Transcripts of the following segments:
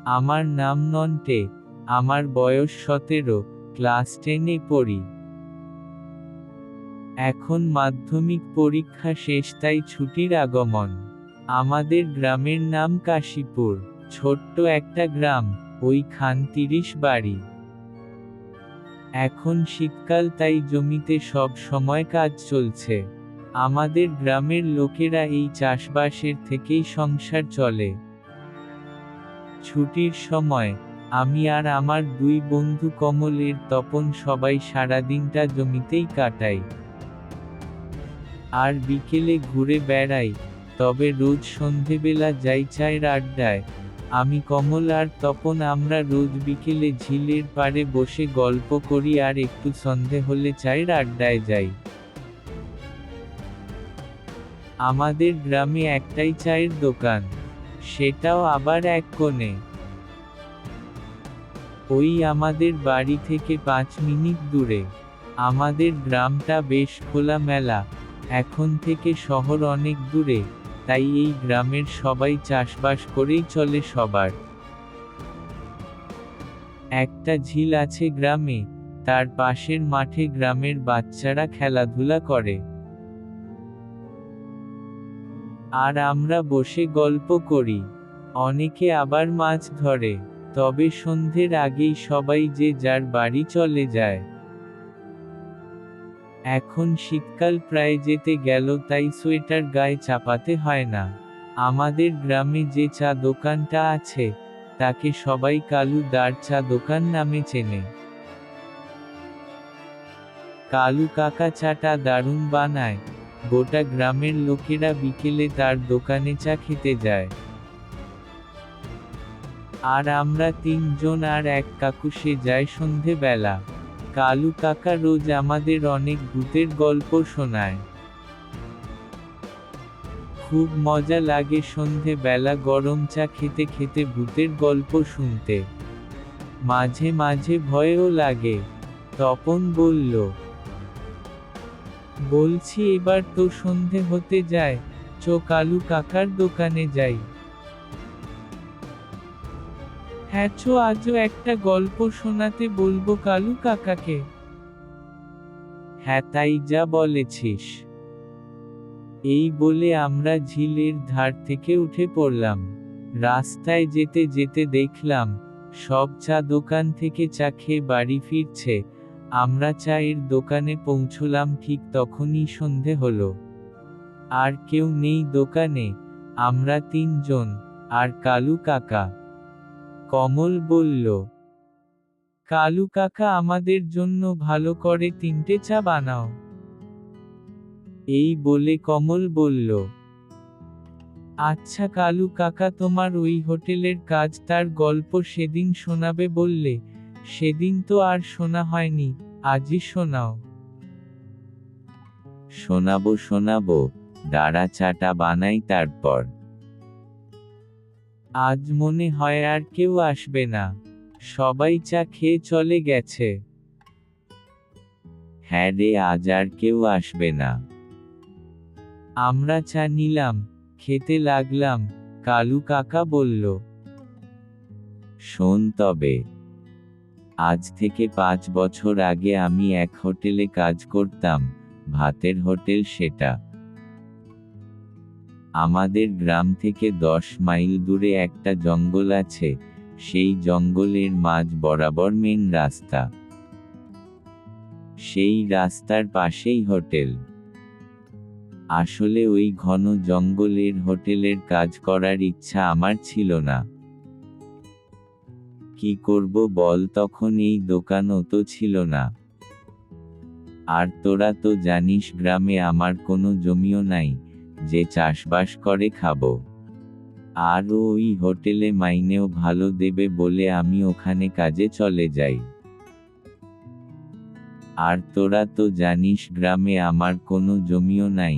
আমার নাম নন্টে, আমার বয়স 17, ক্লাস 10-এ পড়ি। এখন মাধ্যমিক পরীক্ষা শেষ, তাই ছুটির আগমন। আমাদের গ্রামের নাম কাশীপুর, ছোট্ট একটা গ্রাম, ওইখান 30 বাড়ি। এখন শীতকাল, তাই জমিতে সব সময় কাজ চলছে। আমাদের গ্রামের লোকেরা এই চাষবাসের থেকেই সংসার চলে। ছুটির সময় আমি আর আমার 2 বন্ধু কমল আর তপন সবাই সারাদিনটা জমিতেই কাটাই। আর বিকেলে ঘুরে বেড়াই, তবে রোজ সন্ধেবেলা যাই চায়ের আড্ডায়। আমি, কমল আর তপন আমরা রোজ বিকেলে ঝিলের পাড়ে বসে গল্প করি আর একটু সন্ধে হলে চায়ের আড্ডায় যাই। আমাদের গ্রামে একটাই চায়ের দোকান, সেটাও আবার এক কোণে। ওই আমাদের বাড়ি থেকে 5 মিনিট দূরে। আমাদের গ্রামটা বেশ খোলামেলা, এখন থেকে শহর অনেক দূরে, তাই এই গ্রামের সবাই চাষবাস করেই চলে সবার। একটা ঝিল আছে গ্রামে, তার পাশের মাঠে গ্রামের বাচ্চারা খেলাধুলা করে। আর আমরা বসে গল্প করি। অনেকে আবার মাছ ধরে, তবে সন্ধ্যের আগেই সবাই যে যার বাড়ি চলে যায়। এখন শীতকাল প্রায় যেতে গেল, তাই সোয়েটার গায়ে চাপাতে হয় না। আমাদের গ্রামে যে চা দোকানটা আছে, তাকে সবাই কালু দার চা দোকান নামে চেনে। কালু কাকা চাটা দারুণ বানায়, গোটা গ্রামের লোকেরা বিকেলে তার দোকানে চা খেতে যায়। আর আমরা 3 জন আর এক কাকু, সে যায় সন্ধেবেলা। কালু কাকা রোজ আমাদের অনেক ভূতের গল্প শোনায়। খুব মজা লাগে সন্ধে বেলা গরম চা খেতে খেতে ভূতের গল্প শুনতে। মাঝে মাঝে ভয়ও লাগে। তপন বলল, বলছি এবার তো সন্ধে হতে যায়, চো কালু কাকার দোকানে যাই। হ্যাঁ চো, আজও একটা গল্প শোনাতে বলবো কালু কাকাকে। হ্যাঁ তাই যা বলেছিস। এই বলে আমরা ঝিলের ধার থেকে উঠে পড়লাম। রাস্তায় যেতে যেতে দেখলাম, সব চা দোকান থেকে চা খেয়ে বাড়ি ফিরছে। আমরা চায়ের দোকানে পৌঁছলাম ঠিক তখনই সন্ধে হলো। আর কেউ নেই দোকানে, আমরা 3 জন, আর কালু কাকা। কমল বলল, কালু কাকা আমাদের জন্য ভালো করে 3টে চা বানাও। এই বলে কমল বলল, আচ্ছা কালু কাকা, তোমার ওই হোটেলের কাজ, তার গল্প সেদিন শোনাবে বললে, সেদিন তো আর শোনা হয়নি, আজই শোনাও। শোনাবো শোনাবো, দাঁড়া চাটা বানাই তারপর। আজ মনে হয় আর কেউ আসবে না, সবাই চা খেয়ে চলে গেছে। হ্যাঁ রে, আজ আর কেউ আসবে না। আমরা চা নিলাম, খেতে লাগলাম। কালু কাকা বলল, শোন তবে, আজ থেকে 5 বছর আগে আমি এক হোটেলে কাজ করতাম, ভাতের হোটেল সেটা। আমাদের গ্রাম থেকে 10 মাইল দূরে একটা জঙ্গল আছে, সেই জঙ্গলের মাঝ বরাবর মেন রাস্তা। সেই রাস্তার পাশেই হোটেল। আসলে ওই ঘন জঙ্গলের হোটেলের কাজ করার ইচ্ছা আমার ছিল না। কি করব বল, তখন এই দোকানও তো ছিল না। আর তোরা তো জানিস গ্রামে আমার কোনো জমিও নাই, যে চাষবাস করে খাবো। আর ওই হোটেলে মাইনেও ভালো দেবে বলে আমি ওখানে কাজে চলে যাই। আর তোরা তো জানিস গ্রামে আমার কোনো জমিও নাই,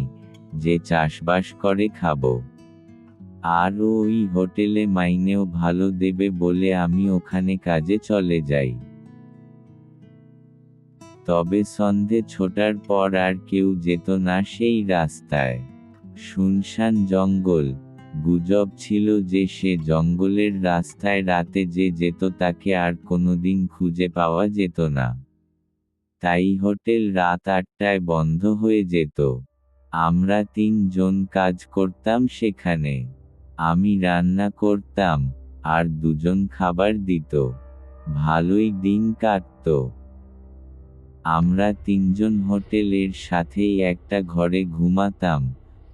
যে চাষবাস করে খাবো। আর ওই হোটেলে মাইনেও ভালো দেবে বলে আমি ওখানে কাজে চলে যাই। তবে সন্ধে ছোটার পর আর কেউ যেত না সেই রাস্তায়। শুনশান জঙ্গল, গুজব ছিল যে সে জঙ্গলের রাস্তায় রাতে যে যেত তাকে আর কোনোদিন খুঁজে পাওয়া যেত না। তাই হোটেল রাত ৮টায় বন্ধ হয়ে যেত। আমরা ৩ জন কাজ করতাম সেখানে। আমি রান্না করতাম, আর ২ জন খাবার দিত। ভালোই দিন কাটত। আমরা ৩ জন হোটেলের সাথেই একটা ঘরে ঘুমাতাম,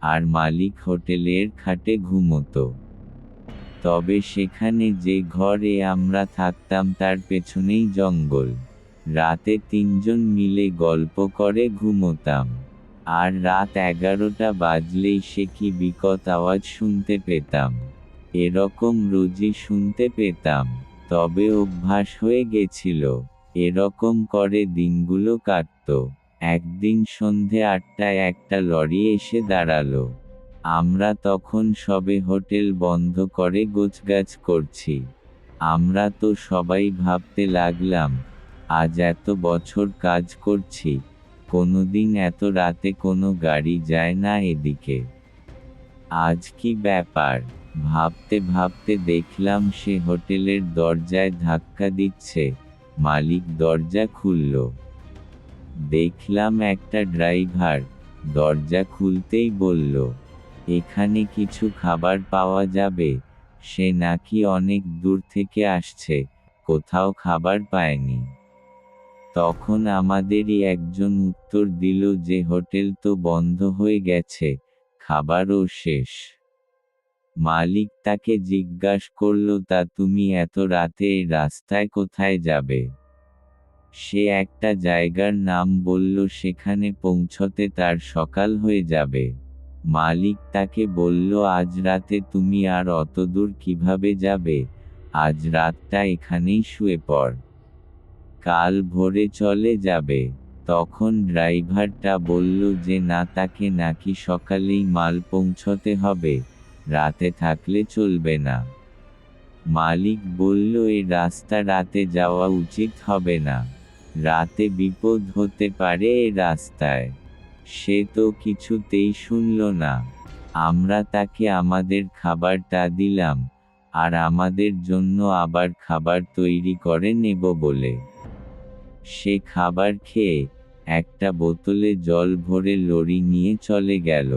আর মালিক হোটেলের খাটে ঘুমোতো। তবে সেখানে যে ঘরে আমরা থাকতাম তার পেছনেই জঙ্গল। রাতে ৩ জন মিলে গল্প করে ঘুমোতাম। আর রাত ১১টা বাজলেই সে কি বিকট আওয়াজ শুনতে পেতাম। এরকম রোজই শুনতে পেতাম। তবে অভ্যাস হয়ে গেছিল। এরকম করে দিনগুলো কাটত। একদিন সন্ধে ৮টায় একটা লরি এসে দাঁড়ালো। আমরা তখন সবে হোটেল বন্ধ করে গোছগাছ করছি। আমরা তো সবাই ভাবতে লাগলাম, আজ এত বছর কাজ করছি, কোনোদিন এত রাতে কোনো গাড়ি যায় না এদিকে। আজ কি ব্যাপার? ভাবতে ভাবতে দেখলাম সে হোটেলের দরজায় ধাক্কা দিচ্ছে। মালিক দরজা খুলল। দেখলাম একটা ড্রাইভার। দরজা খুলতেই বলল, এখানে কিছু খাবার পাওয়া যাবে? সে নাকি অনেক দূর থেকে আসছে, কোথাও খাবার পায়নি। তখন আমাদেরই একজন উত্তর দিল যে হোটেল তো বন্ধ হয়ে গেছে, খাবারও শেষ। মালিক তাকে জিজ্ঞাস করল, তা তুমি এত রাতে এই রাস্তায় কোথায় যাবে? সে একটা জায়গার নাম বলল, সেখানে পৌঁছতে তার সকাল হয়ে যাবে। মালিক তাকে বলল, আজ রাতে তুমি আর অতদূর কিভাবে যাবে? আজ রাতটা এখানেই শুয়ে পড়। কাল ভোরে চলে যাবে। তখন ড্রাইভারটা বলল যে না, তাকে নাকি সকালেই মাল পৌঁছতে হবে, রাতে থাকলে চলবে না। মালিক বলল, এই রাস্তা রাতে যাওয়া উচিত হবে না। রাতে বিপদ হতে পারে এই রাস্তায়। সে তো কিছুতেই শুনল না। আমরা তাকে আমাদের খাবারটা দিলাম, আর আমাদের জন্য আবার খাবার তৈরি করে নেব বলে। সে খাবার খেয়ে, একটা বোতলে জল ভরে লরি নিয়ে চলে গেল।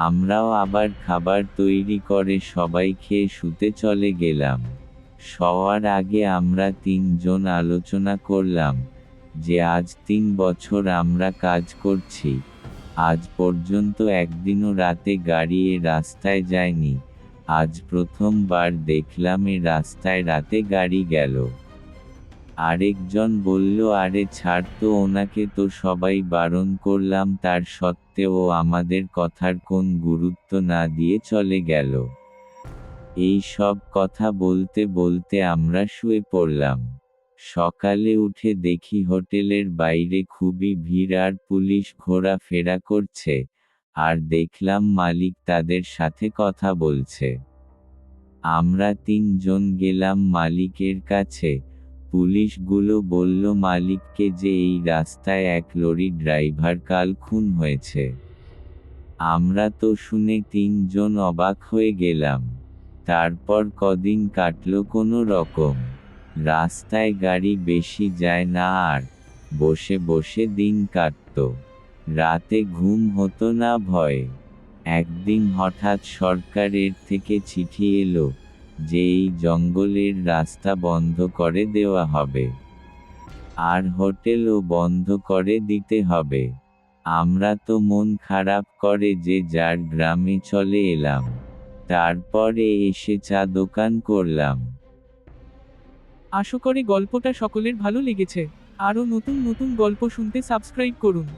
আমরাও আবার খাবার তৈরি করে সবাই খেয়ে শুতে চলে গেলাম। শোয়ার আগে আমরা ৩ জন আলোচনা করলাম, যে আজ ৩ বছর আমরা কাজ করছি, আজ পর্যন্ত একদিনও রাতে গাড়ি এ রাস্তায় যায়নি। আজ প্রথমবার দেখলাম এ রাস্তায় রাতে গাড়ি গেল। আরেকজন বলল, আরে ছাড় তো, ওনাকে তো সবাই বারণ করলাম, তার সত্ত্বেও আমাদের কথার কোন গুরুত্ব না দিয়ে চলে গেল। এই সব কথা বলতে বলতে আমরা শুয়ে পড়লাম। সকালে উঠে দেখি হোটেলের বাইরে খুবই ভিড় আর পুলিশ ঘোরাফেরা করছে, আর দেখলাম মালিক তাদের সাথে কথা বলছে। আমরা ৩ জন গেলাম মালিকের কাছে। পুলিশগুলো বলল মালিককে যে এই রাস্তায় এক লরি ড্রাইভার কাল খুন হয়েছে। আমরা তো শুনে ৩ জন অবাক হয়ে গেলাম। তারপর কদিন কাটল কোনো রকম। রাস্তায় গাড়ি বেশি যায় না আর বসে বসে দিন কাটত। রাতে ঘুম হতো না ভয়ে। একদিন হঠাৎ সরকারের থেকে চিঠি এলো যে এই জঙ্গলের রাস্তা বন্ধ করে দেওয়া হবে, আর হোটেলও বন্ধ করে দিতে হবে। আমরা তো মন খারাপ করে যে যার গ্রামে চলে এলাম। তারপরে এসে চা দোকান করলাম। আশা করি গল্পটা সকলের ভালো লেগেছে। আরও নতুন নতুন গল্প শুনতে সাবস্ক্রাইব করুন।